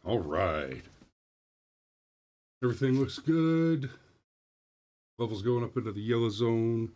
All right. Everything looks good. Levels going up into the yellow zone.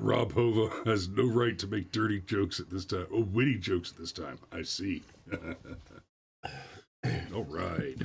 Rob Hova has no right to make dirty jokes at this time. Oh, witty jokes at this time. I see. All right.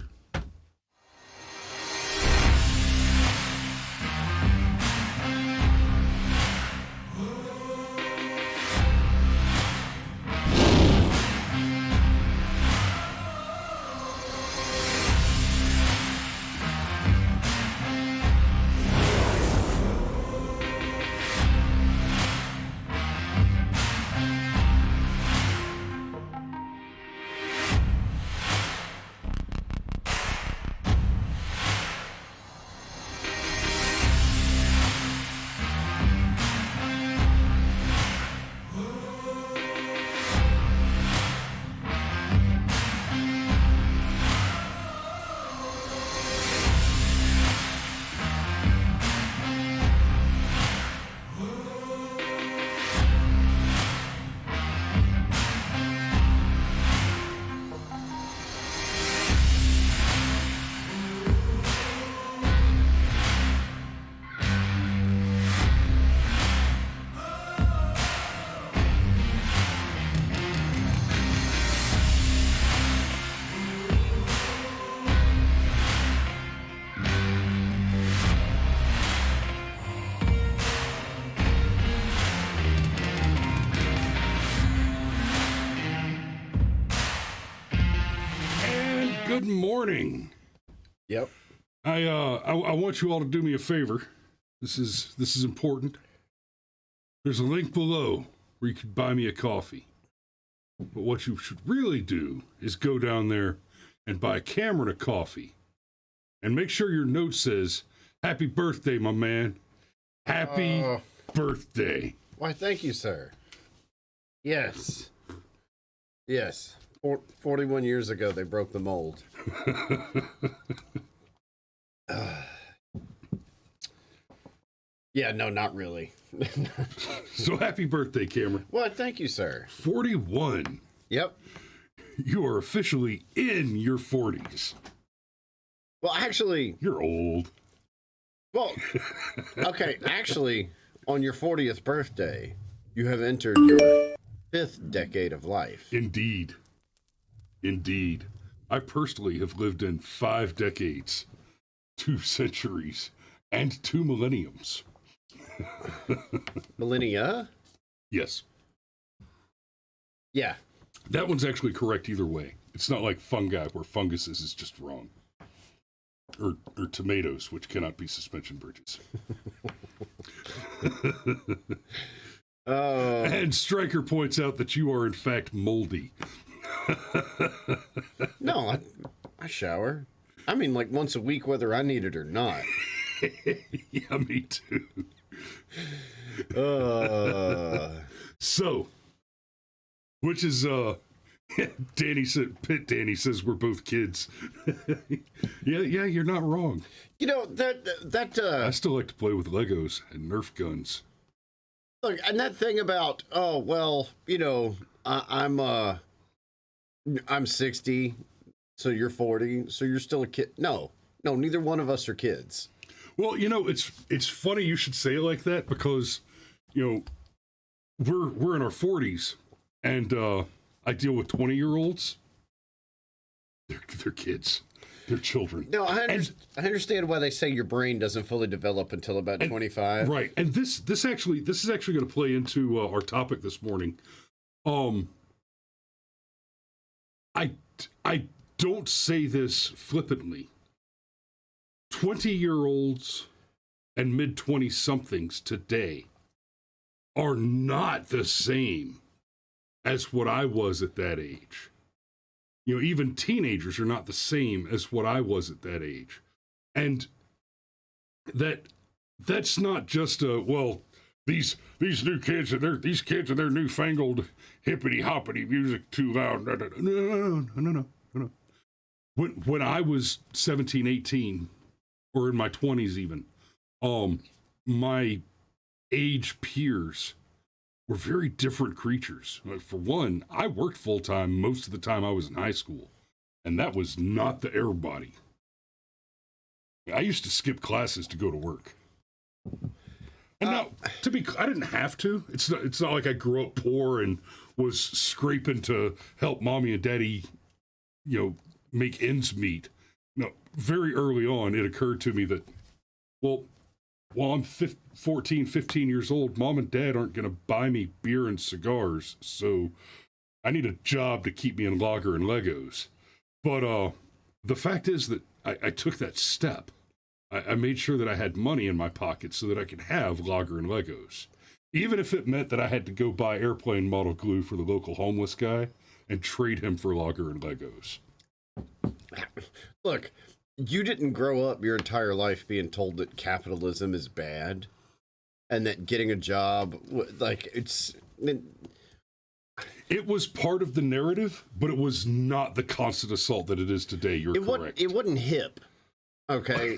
Good morning. Yep. I want you all to do me a favor. This is important. There's a link below where you can buy me a coffee. But what you should really do is go down there and buy Cameron a coffee. And make sure your note says, "Happy birthday, my man. Happy birthday." Why, thank you, sir. Yes. Yes. 41 years ago, they broke the mold. Yeah, no, not really. So happy birthday, Cameron. Well, thank you, sir. 41. Yep. You are officially in your 40s. Well, actually... You're old. Well, okay, actually, on your 40th birthday, you have entered your 5th decade of life. Indeed. Indeed. I personally have lived in 5 decades, 2 centuries, and 2 millenniums. Millennia? Yes. Yeah. That one's actually correct either way. It's not like fungi, where fungus is just wrong. Or tomatoes, which cannot be suspension bridges. And Stryker points out that you are, in fact, moldy. No, I shower. I mean, like once a week, whether I need it or not. Yeah, me too. So, which is, Danny says we're both kids. yeah, you're not wrong. You know, that I still like to play with Legos and Nerf guns. Look, and that thing about, oh, well, you know, I'm 60, so you're 40, so you're still a kid. No, No, neither one of us are kids. Well, it's funny you should say it like that because, we're in our 40s, and I deal with 20-year-olds. They're kids. They're children. No, I understand why they say your brain doesn't fully develop until about 25. Right, and this is actually going to play into our topic this morning. I don't say this flippantly. 20-year-olds and mid-20-somethings today are not the same as what I was at that age. Even teenagers are not the same as what I was at that age. And that's not just these new kids and these kids and their newfangled hippity hoppity music too loud. No. When I was 17, 18, or in my 20s even, my age peers were very different creatures. For one, I worked full-time most of the time I was in high school, and that was not the everybody. I used to skip classes to go to work. And now, I didn't have to. It's not like I grew up poor and was scraping to help mommy and daddy, make ends meet. No, very early on, it occurred to me that, while I'm 14, 15 years old, mom and dad aren't going to buy me beer and cigars, so I need a job to keep me in lager and Legos. But the fact is that I took that step. I made sure that I had money in my pocket so that I could have lager and Legos. Even if it meant that I had to go buy airplane model glue for the local homeless guy and trade him for lager and Legos. Look, you didn't grow up your entire life being told that capitalism is bad and that getting a job, It was part of the narrative, but it was not the constant assault that it is today. You're correct. It wasn't hip. Okay.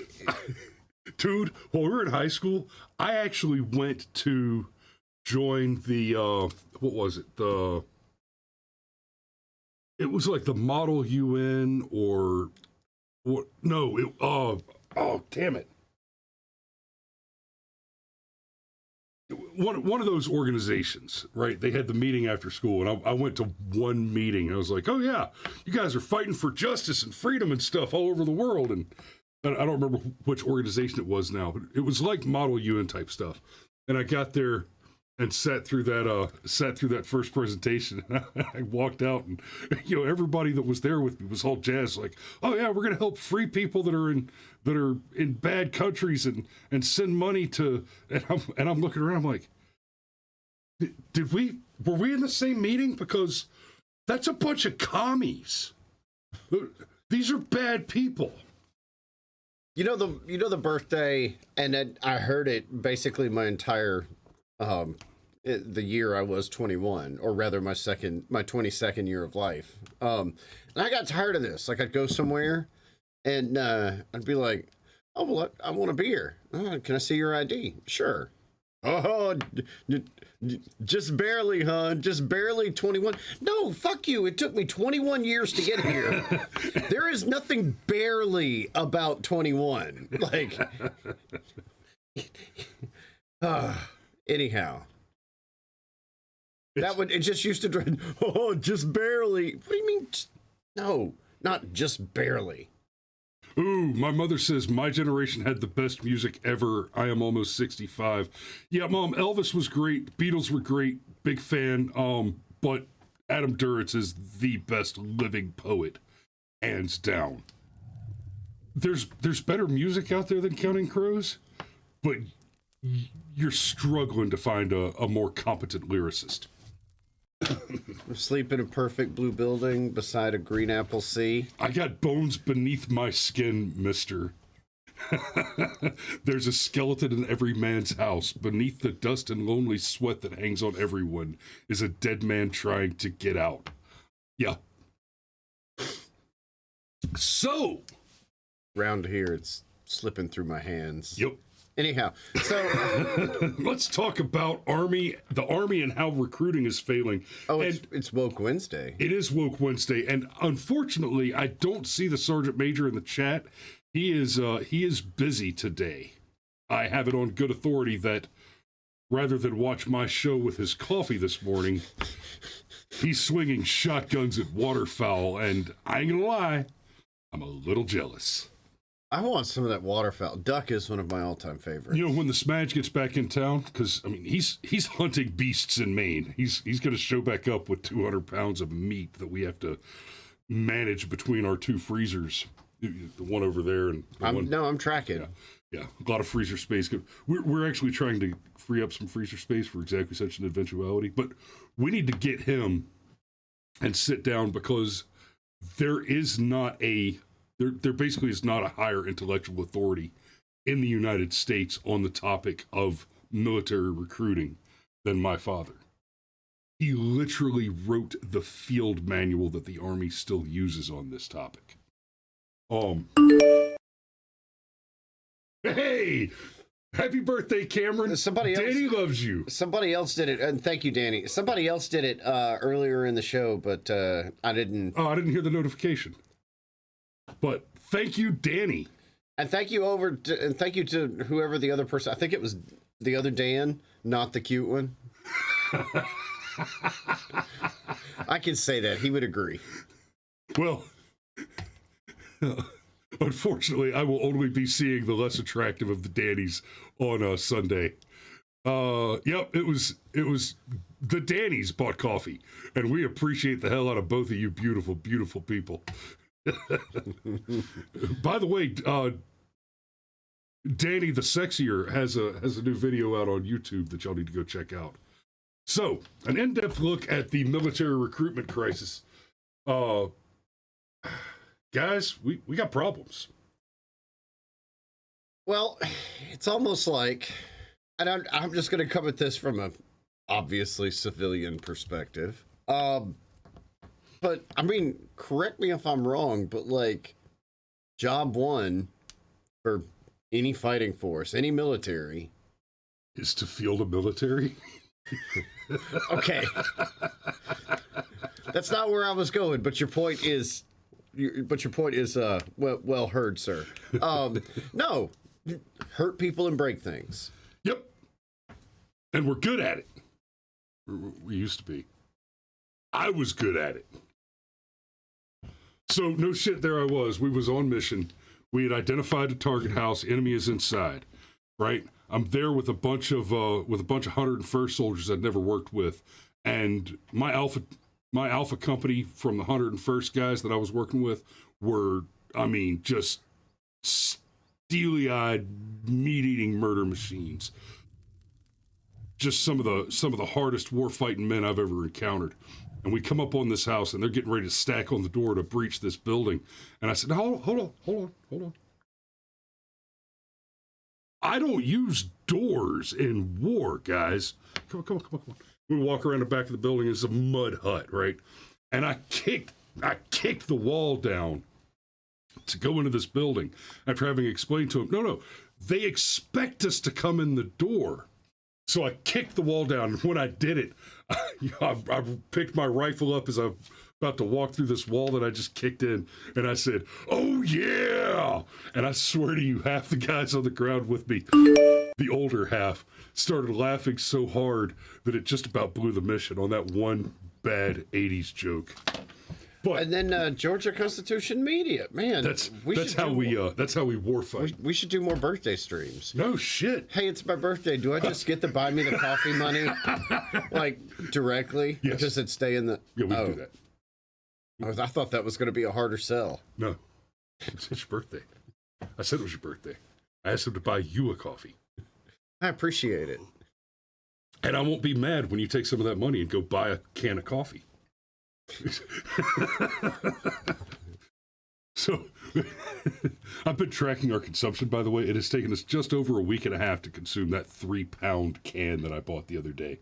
Dude, while we were in high school, I actually went to join the, what was it? It was like the Model UN or what? No, damn it. One of those organizations, right? They had the meeting after school, and I went to one meeting. I was like, oh yeah, you guys are fighting for justice and freedom and stuff all over the world. And I don't remember which organization it was now, but it was like Model UN type stuff. And I got there and sat through that first presentation. I walked out, and everybody that was there with me was all jazzed, like, oh yeah, we're gonna help free people that are in bad countries and send money to. And I'm looking around, I'm like, were we in the same meeting? Because that's a bunch of commies. These are bad people. The birthday, and then I heard it basically my entire the year I was 21, or rather my 22nd year of life. And I got tired of this. Like, I'd go somewhere and I'd be like, oh, well, I want a beer. Can I see your ID? Sure. Oh, just barely, hon. Just barely 21. No, fuck you. It took me 21 years to get here. There is nothing barely about 21. Like, anyhow. It just used to drive, oh, just barely. What do you mean? No, not just barely. Ooh, my mother says my generation had the best music ever. I am almost 65. Yeah, Mom, Elvis was great. Beatles were great. Big fan. But Adam Duritz is the best living poet, hands down. There's better music out there than Counting Crows, but you're struggling to find a more competent lyricist. Sleep in a perfect blue building beside a green apple sea. I got bones beneath my skin, mister. There's a skeleton in every man's house. Beneath the dust and lonely sweat that hangs on everyone is a dead man trying to get out. Yeah. So. Round here, it's slipping through my hands. Yep. Anyhow, so let's talk about the Army and how recruiting is failing. Oh, it's Woke Wednesday. It is Woke Wednesday, and unfortunately, I don't see the Sergeant Major in the chat. He is busy today. I have it on good authority that rather than watch my show with his coffee this morning, he's swinging shotguns at waterfowl, and I ain't gonna lie, I'm a little jealous. I want some of that waterfowl. Duck is one of my all-time favorites. You know, when the Smudge gets back in town, because, I mean, he's hunting beasts in Maine. He's going to show back up with 200 pounds of meat that we have to manage between our two freezers. The one over there and the one... No, I'm tracking. Yeah, a lot of freezer space. We're actually trying to free up some freezer space for exactly such an eventuality. But we need to get him and sit down because there is not a... There basically is not a higher intellectual authority in the United States on the topic of military recruiting than my father. He literally wrote the field manual that the Army still uses on this topic. Hey! Happy birthday, Cameron. Danny loves you. Somebody else did it, and thank you, Danny. Somebody else did it earlier in the show, but I didn't... Oh, I didn't hear the notification. But thank you, Danny. And thank you to whoever the other person... I think it was the other Dan, not the cute one. I can say that. He would agree. Well, unfortunately, I will only be seeing the less attractive of the Dannys on Sunday. Yep, it was the Dannys bought coffee, and we appreciate the hell out of both of you beautiful, beautiful people. By the way, Danny the Sexier has a new video out on YouTube that y'all need to go check out. So, an in-depth look at the military recruitment crisis. Guys, we got problems. Well, it's almost like, and I'm just going to come at this from a obviously civilian perspective. But I mean, correct me if I'm wrong, but like, job one for any fighting force, any military, is to field a military. Okay, that's not where I was going, but your point is, well heard, sir. No, hurt people and break things. Yep, and we're good at it. We used to be. I was good at it. So no shit, there I was. We was on mission. We had identified the target house. Enemy is inside. Right. I'm there with a bunch of 101st soldiers I'd never worked with, and my alpha company from the 101st guys that I was working with were, I mean, just steely-eyed, meat-eating murder machines. Just some of the hardest war-fighting men I've ever encountered. And we come up on this house, and they're getting ready to stack on the door to breach this building. And I said, no, hold on. I don't use doors in war, guys. Come on. We walk around the back of the building. It's a mud hut, right? And I kicked the wall down to go into this building after having explained to them, no, they expect us to come in the door. So I kicked the wall down, and when I did it, I picked my rifle up as I'm about to walk through this wall that I just kicked in, and I said, "Oh yeah!" And I swear to you, half the guys on the ground with me, the older half, started laughing so hard that it just about blew the mission on that one bad 80s joke. But, and then Georgia Constitution Media, man. That's how we war fight. We should do more birthday streams. No shit. Hey, it's my birthday. Do I just get to buy me the coffee money, like directly? Yes. Or does it stay in the? Yeah, we can do that. I thought that was going to be a harder sell. No, it's your birthday. I said it was your birthday. I asked him to buy you a coffee. I appreciate it. And I won't be mad when you take some of that money and go buy a can of coffee. So I've been tracking our consumption, by the way. It has taken us just over a week and a half to consume that 3-pound can that I bought the other day.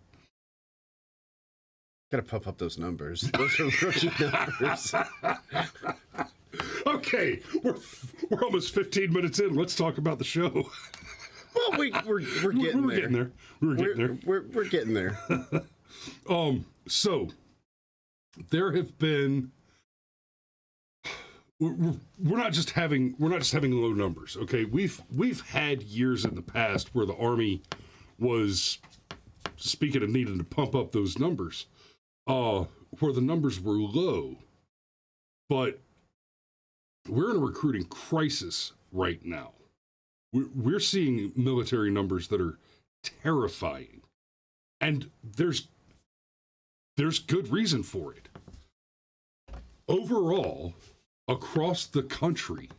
Gotta pump up those numbers. Those are rookie numbers. Okay, we're almost 15 minutes in. Let's talk about the show. Well, we're getting there. We're getting there. So there have been we're not just having low numbers. Okay, we've had years in the past where the Army was, speaking of needing to pump up those numbers, where the numbers were low, but we're in a recruiting crisis right now. We're seeing military numbers that are terrifying, and there's good reason for it. Overall, across the country,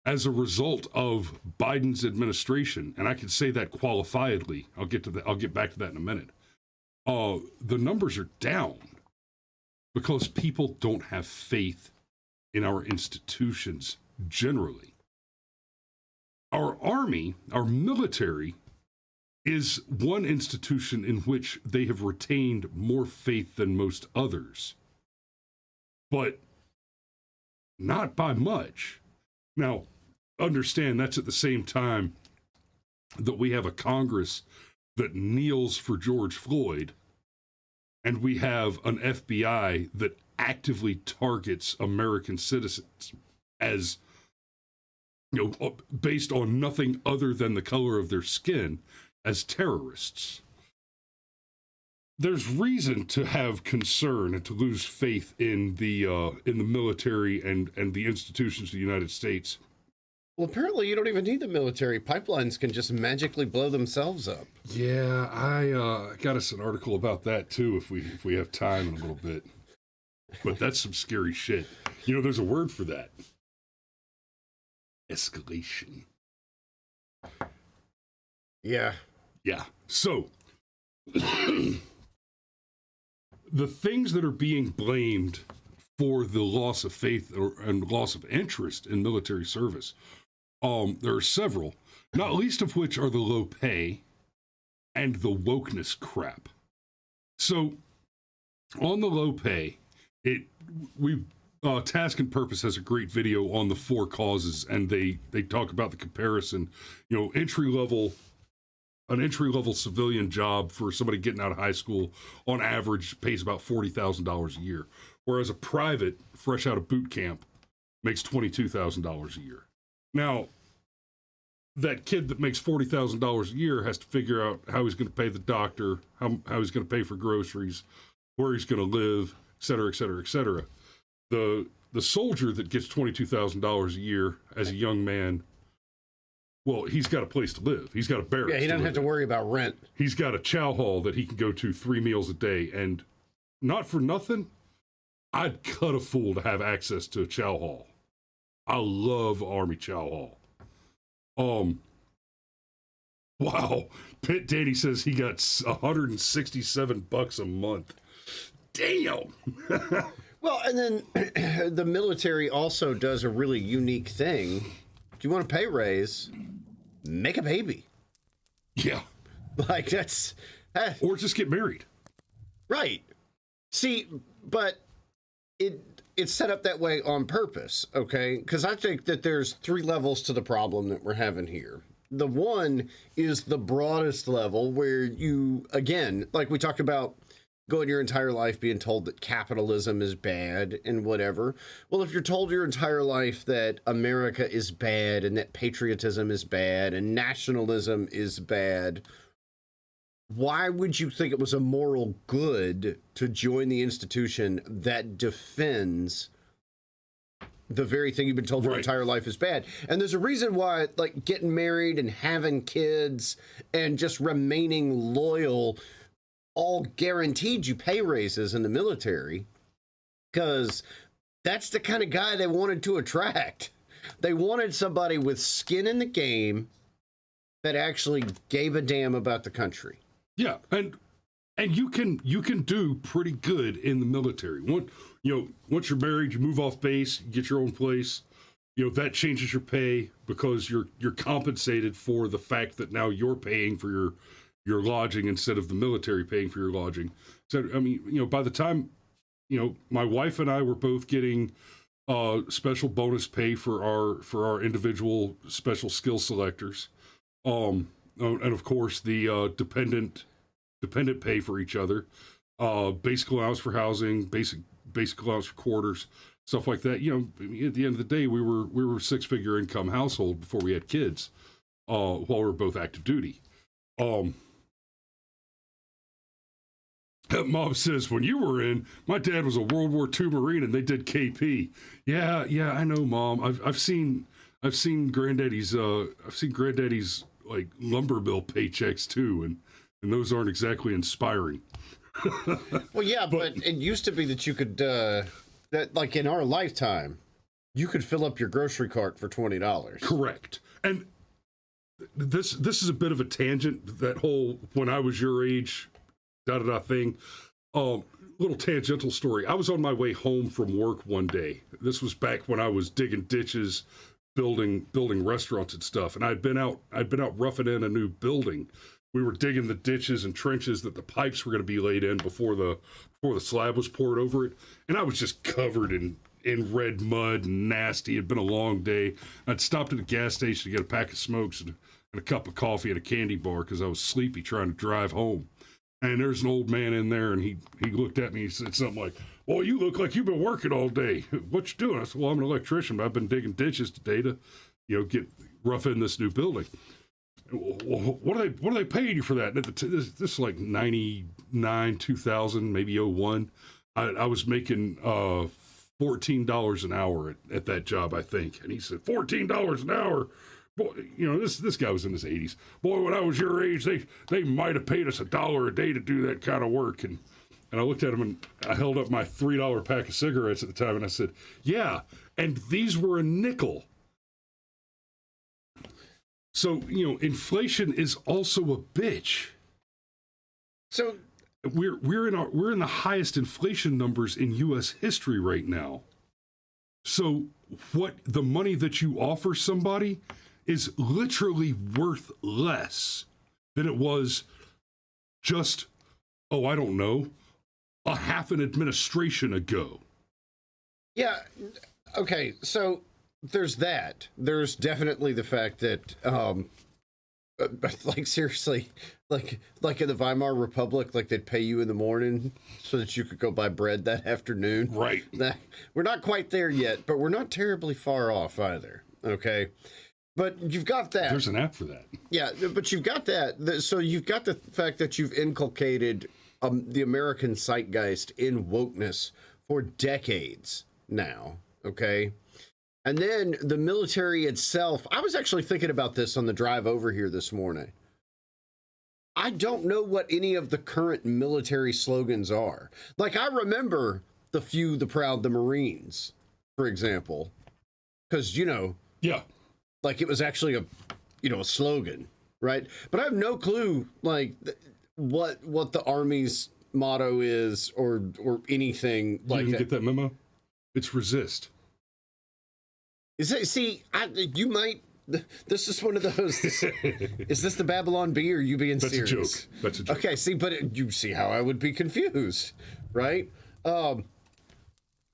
as a result of Biden's administration, and I can say that qualifiedly, I'll get back to that in a minute. The numbers are down because people don't have faith in our institutions generally. Our Army, our military, is one institution in which they have retained more faith than most others, but not by much. Now, understand that's at the same time that we have a Congress that kneels for George Floyd, and we have an FBI that actively targets American citizens as, based on nothing other than the color of their skin, as terrorists. There's reason to have concern and to lose faith in the military and the institutions of the United States. Well, apparently you don't even need the military. Pipelines can just magically blow themselves up. Yeah, I got us an article about that too if we have time in a little bit. But that's some scary shit. There's a word for that. Escalation. Yeah. Yeah. So the things that are being blamed for the loss of faith and loss of interest in military service, there are several, not least of which are the low pay and the wokeness crap. So on the low pay, Task and Purpose has a great video on the 4 causes, and they talk about the comparison. An entry-level civilian job for somebody getting out of high school, on average, pays about $40,000 a year, whereas a private, fresh out of boot camp, makes $22,000 a year. Now, that kid that makes $40,000 a year has to figure out how he's going to pay the doctor, how he's going to pay for groceries, where he's going to live, et cetera, et cetera, et cetera. The soldier that gets $22,000 a year as a young man, well, he's got a place to live. He's got a barracks. Yeah, he doesn't have to worry about rent. He's got a chow hall that he can go to 3 meals a day. And not for nothing, I'd cut a fool to have access to a chow hall. I love Army chow hall. Wow. Pitt Danny says he got $167 a month. Damn. Well, and then the military also does a really unique thing. Do you want a pay raise? Make a baby. Yeah. Like that's... Or just get married. Right. See, but it's set up that way on purpose, okay? Because I think that there's 3 levels to the problem that we're having here. The one is the broadest level where you, again, like we talked about, going your entire life being told that capitalism is bad and whatever. Well, if you're told your entire life that America is bad and that patriotism is bad and nationalism is bad, why would you think it was a moral good to join the institution that defends the very thing you've been told your entire life is bad? And there's a reason why, like, getting married and having kids and just remaining loyal all guaranteed you pay raises in the military, because that's the kind of guy they wanted to attract. They wanted somebody with skin in the game that actually gave a damn about the country. Yeah, and you can do pretty good in the military. Once you're married, you move off base, you get your own place. That changes your pay because you're compensated for the fact that now you're paying for your lodging instead of the military paying for your lodging. So, I mean, by the time, my wife and I were both getting special bonus pay for our individual special skill selectors. And of course the dependent pay for each other, basic allowance for housing, basic allowance for quarters. stuff like that. You know, at the end of the day, we were a 6-figure income household before we had kids, while we were both active duty. Mom says, when you were in, my dad was a World War II Marine and they did KP. Yeah, I know, Mom. I've seen Granddaddy's like lumber mill paychecks too, and those aren't exactly inspiring. Well, yeah, but it used to be that you could that like in our lifetime, you could fill up your grocery cart for $20. Correct. And this is a bit of a tangent, that whole when I was your age thing. Little tangential story. I was on my way home from work one day. This was back when I was digging ditches, building restaurants and stuff. And I'd been out roughing in a new building. We were digging the ditches and trenches that the pipes were going to be laid in before the slab was poured over it. And I was just covered in red mud and nasty. It'd been a long day. I'd stopped at a gas station to get a pack of smokes and a cup of coffee and a candy bar because I was sleepy trying to drive home. And there's an old man in there, and he looked at me, he said something like, well, you look like you've been working all day. What you doing? I said, well, I'm an electrician, but I've been digging ditches today to, get rough in this new building. Well, what are they paying you for that? This is like 99, 2000, maybe 01. I was making $14 an hour at that job, I think. And he said, $14 an hour? Boy, this guy was in his 80s. Boy, when I was your age, they might have paid us $1 a day to do that kind of work. And I looked at him and I held up my $3 pack of cigarettes at the time and I said, yeah, and these were a nickel. So, inflation is also a bitch. So we're in the highest inflation numbers in US history right now. So what the money that you offer somebody is literally worth less than it was just, I don't know, a half an administration ago. Yeah. Okay. So there's that. There's definitely the fact that, like seriously, like in the Weimar Republic, like they'd pay you in the morning so that you could go buy bread that afternoon. Right. We're not quite there yet, but we're not terribly far off either. Okay. But you've got that. There's an app for that. Yeah, but you've got that. So you've got the fact that you've inculcated the American zeitgeist in wokeness for decades now, okay? And then the military itself, I was actually thinking about this on the drive over here this morning. I don't know what any of the current military slogans are. Like, I remember the few, the proud, the Marines, for example, because, yeah. Like it was actually a slogan, right? But I have no clue, like what the Army's motto is, or anything like that. You didn't get that memo? It's resist. Is it? See, you might. This is one of those. Is this the Babylon Bee, or are you being serious? That's a joke. Okay, see, but you see how I would be confused, right?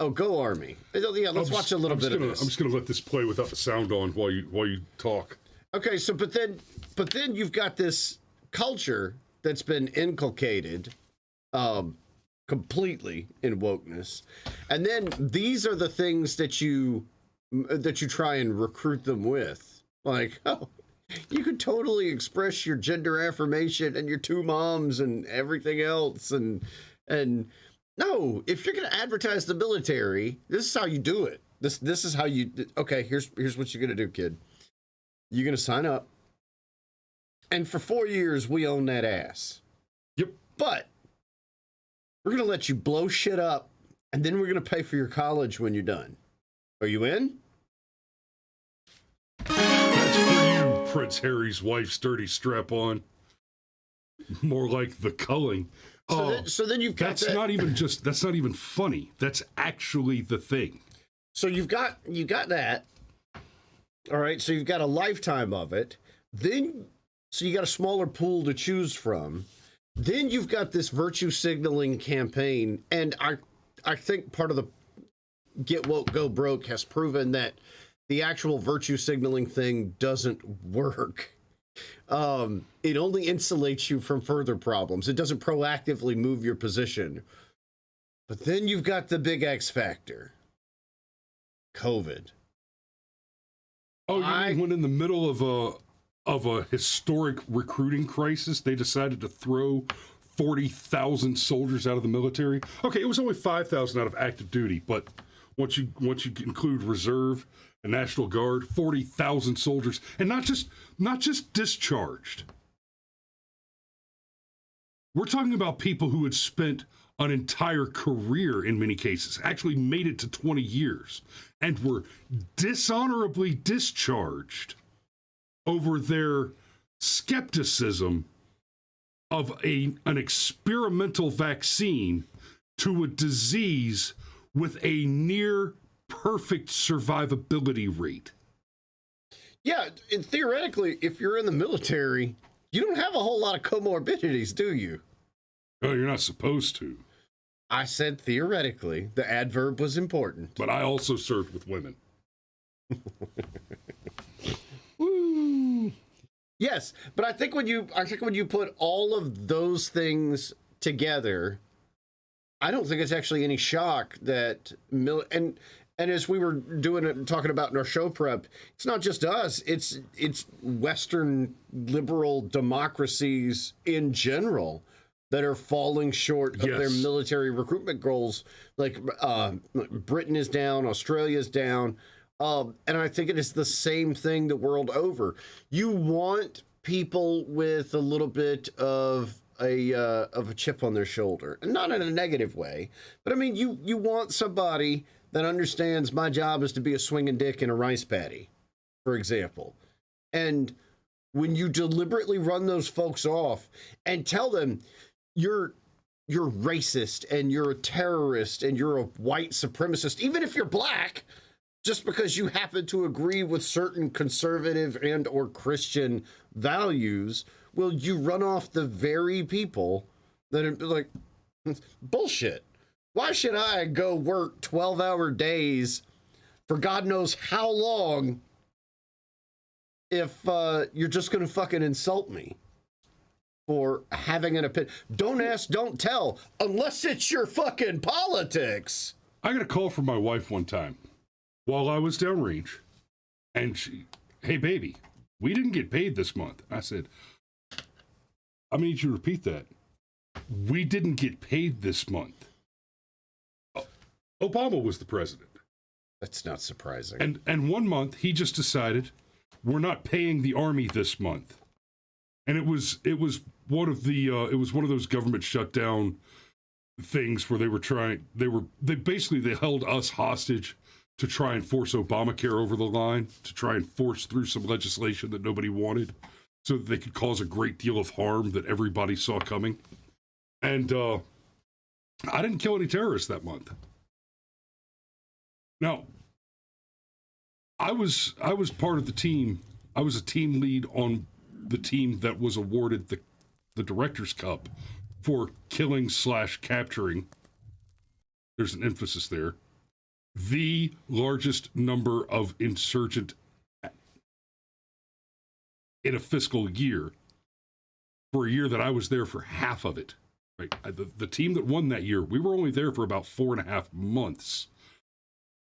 Oh, go Army! Yeah, let's watch a little bit of this. I'm just gonna let this play without the sound on while you talk. Okay, so but then you've got this culture that's been inculcated completely in wokeness, and then these are the things that you try and recruit them with, like, oh, you could totally express your gender affirmation and your two moms and everything else, and no, if you're going to advertise the military, this is how you do it. This is how you. Okay, here's what you're going to do, kid. You're going to sign up, and for 4 years we own that ass. Yep. But we're going to let you blow shit up, and then we're going to pay for your college when you're done. Are you in? That's for you, Prince Harry's wife's dirty strap-on. More like the culling. So then you've got that's not even funny. That's actually the thing. So you've got that. All right. So you've got a lifetime of it. So you got a smaller pool to choose from. Then you've got this virtue signaling campaign, and I think part of the Get Woke, Go Broke has proven that the actual virtue signaling thing doesn't work. It only insulates you from further problems. It doesn't proactively move your position. But then you've got the big X factor. COVID. Oh, you mean when in the middle of a historic recruiting crisis, they decided to throw 40,000 soldiers out of the military? Okay, it was only 5,000 out of active duty, but once you include reserve and National Guard, 40,000 soldiers, and not just discharged. We're talking about people who had spent an entire career in many cases, actually made it to 20 years, and were dishonorably discharged over their skepticism of an experimental vaccine to a disease with a near perfect survivability rate. Yeah, and theoretically, if you're in the military, you don't have a whole lot of comorbidities, do you? Oh, you're not supposed to. I said theoretically. The adverb was important. But I also served with women. Woo. Yes, but I think when you put all of those things together, I don't think it's actually any shock that and as we were talking about in our show prep, it's not just us, it's Western liberal democracies in general that are falling short of their military recruitment goals. Like Britain is down, Australia's down. And I think it is the same thing the world over. You want people with a little bit of a chip on their shoulder, and not in a negative way, but I mean, you want somebody that understands my job is to be a swinging dick in a rice paddy, for example. And when you deliberately run those folks off and tell them you're racist and you're a terrorist and you're a white supremacist, even if you're black, just because you happen to agree with certain conservative and or Christian values, well, you run off the very people that are like, bullshit. Why should I go work 12-hour days for God knows how long if you're just going to fucking insult me for having an opinion? Don't ask, don't tell, unless it's your fucking politics. I got a call from my wife one time while I was downrange, and she, hey, baby, we didn't get paid this month. I said, I need you to repeat that. We didn't get paid this month. Obama was the president. That's not surprising. And 1 month he just decided we're not paying the army this month. And it was one of those government shutdown things where they held us hostage to try and force Obamacare over the line, to try and force through some legislation that nobody wanted, so that they could cause a great deal of harm that everybody saw coming. And I didn't kill any terrorists that month. Now, I was part of the team. I was a team lead on the team that was awarded the Director's Cup for killing/capturing. There's an emphasis there. The largest number of insurgent in a fiscal year for a year that I was there for half of it. Right, the team that won that year, we were only there for about 4.5 months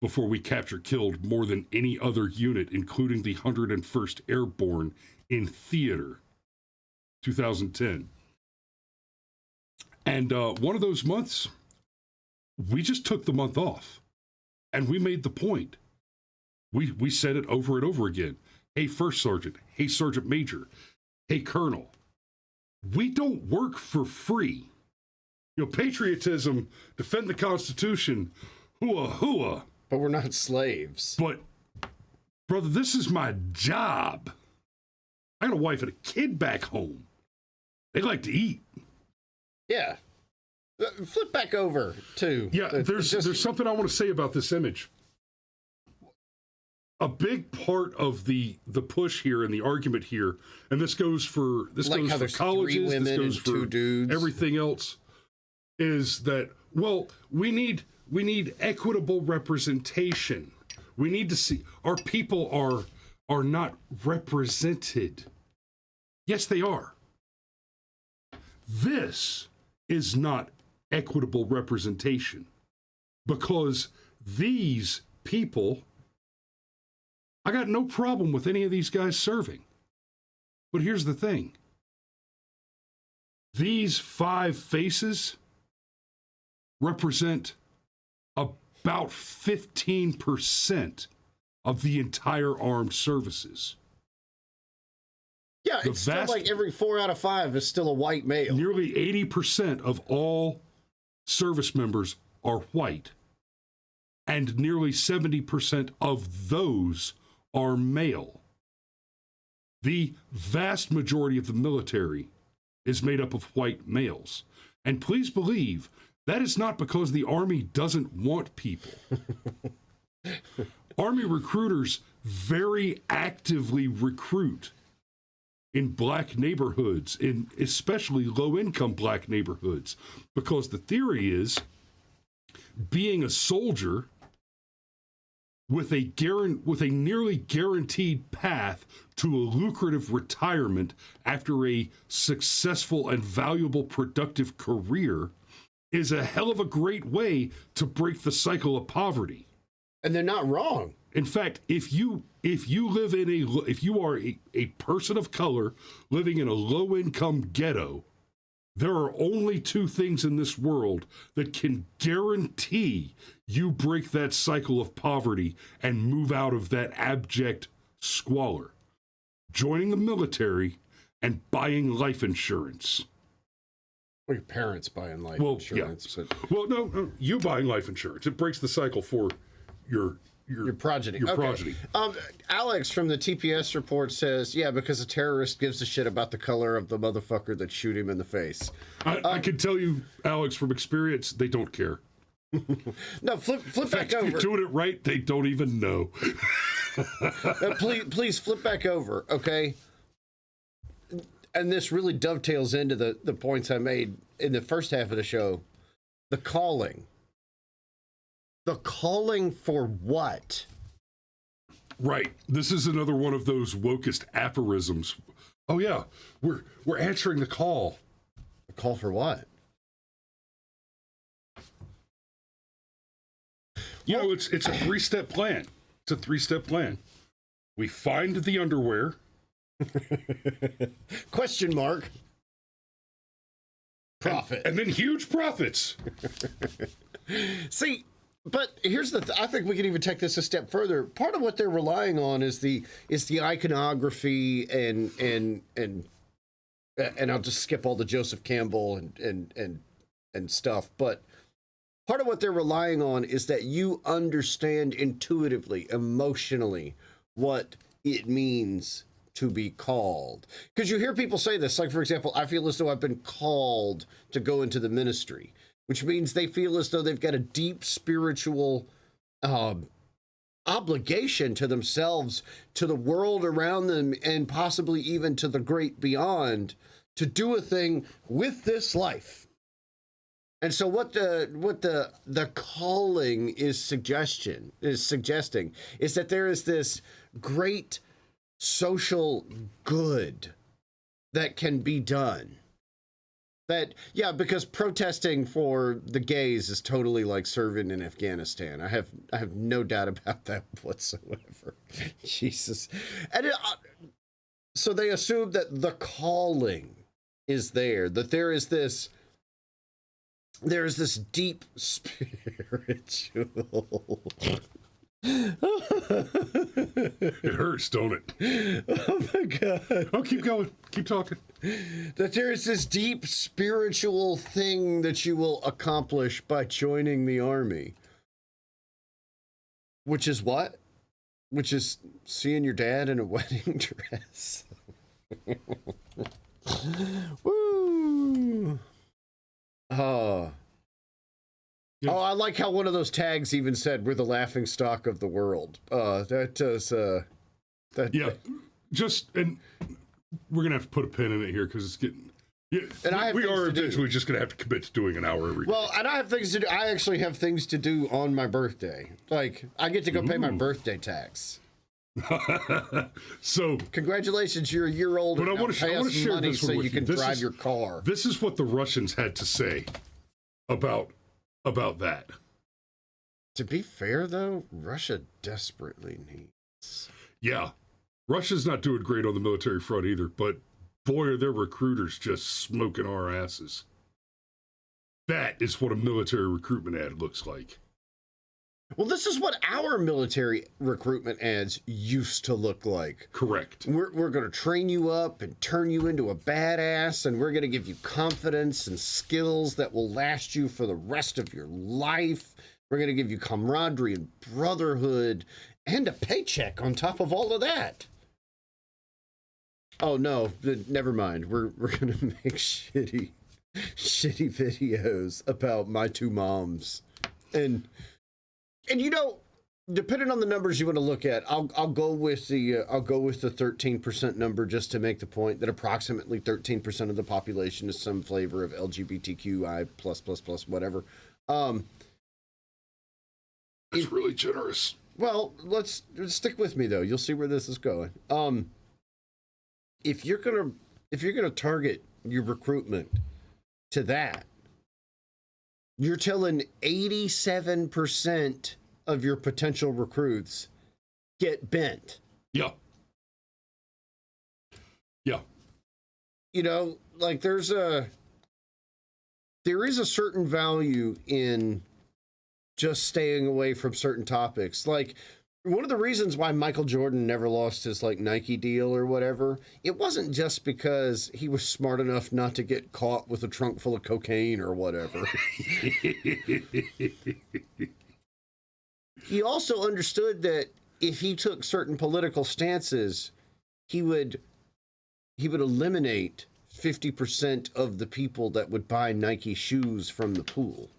before we killed more than any other unit, including the 101st Airborne in theater, 2010. And one of those months, we just took the month off, and we made the point. We said it over and over again. Hey, First Sergeant. Hey, Sergeant Major. Hey, Colonel. We don't work for free. You know, patriotism, defend the Constitution, hooah, hooah. But we're not slaves. But, brother, this is my job. I got a wife and a kid back home. They like to eat. Yeah. Flip back over to... Yeah, there's something I want to say about this image. A big part of the push here and the argument here, and this goes for colleges, this goes for everything else, is that, well, we need equitable representation. We need to see our people are not represented. Yes, they are. This is not equitable representation, because these people I got no problem with any of these guys serving. But here's the thing. These 5 faces represent about 15% of the entire armed services. Yeah, it's still like every 4 out of 5 is still a white male. Nearly 80% of all service members are white, and nearly 70% of those are male. The vast majority of the military is made up of white males. And please believe, that is not because the Army doesn't want people. Army recruiters very actively recruit in black neighborhoods, in especially low-income black neighborhoods, because the theory is being a soldier with a nearly guaranteed path to a lucrative retirement after a successful and valuable productive career is a hell of a great way to break the cycle of poverty. And they're not wrong. In fact, if you are a person of color living in a low-income ghetto, there are only 2 things in this world that can guarantee you break that cycle of poverty and move out of that abject squalor: joining the military and buying life insurance. Or your parents buying life insurance. Yeah. But... no, you buying life insurance. It breaks the cycle for your progeny. Your progeny. Alex from the TPS report says, yeah, because a terrorist gives a shit about the color of the motherfucker that shoot him in the face. I can tell you, Alex, from experience, they don't care. No, flip back over. If you're doing it right, they don't even know. Please flip back over, okay? And this really dovetails into the points I made in the first half of the show. The calling. The calling for what? Right. This is another one of those wokest aphorisms. Oh yeah, we're answering the call. The call for what? You know, it's a 3-step plan. It's a 3-step plan. We find the underwear. Question mark. Profit. And then huge profits. See, but here's I think we can even take this a step further. Part of what they're relying on is the iconography and I'll just skip all the Joseph Campbell and stuff, but part of what they're relying on is that you understand intuitively, emotionally, what it means to be called. Because you hear people say this, like, for example, I feel as though I've been called to go into the ministry, which means they feel as though they've got a deep spiritual obligation to themselves, to the world around them, and possibly even to the great beyond, to do a thing with this life. And so what the calling is suggesting is that there is this great social good that can be done. That, yeah, because protesting for the gays is totally like serving in Afghanistan. I have no doubt about that whatsoever. Jesus. And so they assume that the calling is there, that there is this deep spiritual. It hurts, don't it? Oh my God. Oh, keep going. Keep talking. That there is this deep spiritual thing that you will accomplish by joining the army. Which is what? Which is seeing your dad in a wedding dress. Woo! Oh. Yeah. Oh, I like how one of those tags even said, "We're the laughing stock of the world." That does. Yeah, and we're gonna have to put a pin in it here because it's getting. Yeah, and we are eventually just gonna have to commit to doing an hour every day. Well, and I have things to do. I actually have things to do on my birthday. Like, I get to go pay my birthday tax. So congratulations, you're a year older. But I want to share money this so with you can drive your car. This is what the Russians had to say about that. To be fair, though, Russia desperately needs. Yeah. Russia's not doing great on the military front either, but boy, are their recruiters just smoking our asses. That is what a military recruitment ad looks like. Well, this is what our military recruitment ads used to look like. Correct. We're going to train you up and turn you into a badass, and we're going to give you confidence and skills that will last you for the rest of your life. We're going to give you camaraderie and brotherhood and a paycheck on top of all of that. Oh, no, never mind. We're going to make shitty videos about my two moms. And you know, depending on the numbers you want to look at, I'll go with the 13% number just to make the point that approximately 13% of the population is some flavor of LGBTQI plus whatever. That's really generous. Well, let's stick with me though. You'll see where this is going. If you're gonna target your recruitment to that, you're telling 87% of your potential recruits get bent. Yeah. Yeah. You know, like there is a certain value in just staying away from certain topics. Like one of the reasons why Michael Jordan never lost his like Nike deal or whatever, it wasn't just because he was smart enough not to get caught with a trunk full of cocaine or whatever. He also understood that if he took certain political stances, he would eliminate 50% of the people that would buy Nike shoes from the pool.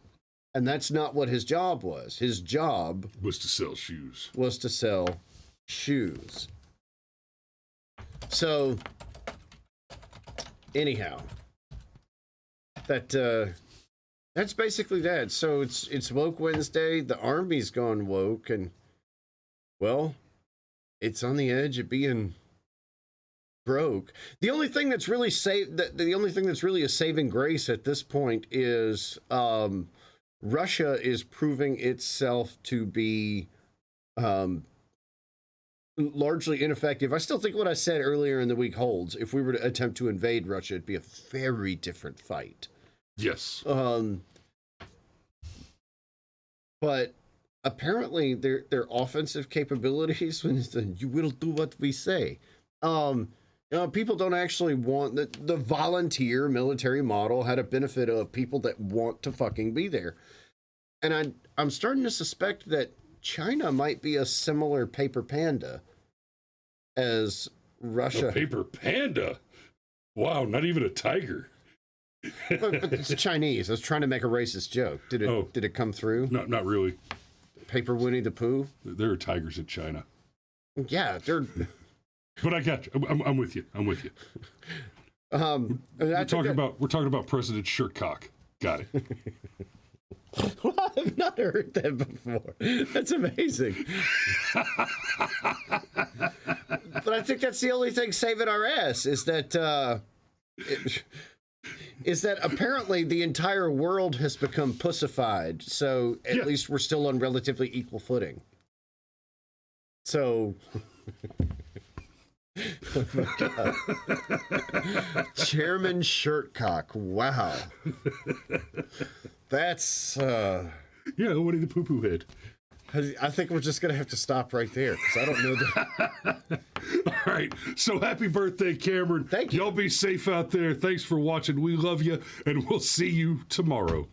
And that's not what his job was. His job was to sell shoes. So, anyhow, that's basically that. So it's Woke Wednesday. The Army's gone woke, and well, it's on the edge of being broke. The only thing that's really a saving grace at this point is Russia is proving itself to be largely ineffective. I still think what I said earlier in the week holds. If we were to attempt to invade Russia, it'd be a very different fight. Yes. But apparently their offensive capabilities, when you will do what we say. People don't actually want the volunteer military model had a benefit of people that want to fucking be there. And I'm starting to suspect that China might be a similar paper panda as Russia. A paper panda? Wow, not even a tiger. but it's Chinese. I was trying to make a racist joke. Did it come through? Not really. Paper Winnie the Pooh? There are tigers in China. Yeah, they're... But I got you. I'm with you. We're talking about President Shirtcock. Got it. Well, I've not heard that before. That's amazing. But I think that's the only thing saving our ass is that apparently the entire world has become pussified. So at least we're still on relatively equal footing. So. Oh my God. Chairman Shirtcock. Wow. That's Winnie the Pooh Head. I think we're just gonna have to stop right there because I don't know that. All right. So happy birthday, Cameron. Thank you. Y'all be safe out there. Thanks for watching. We love you, and we'll see you tomorrow.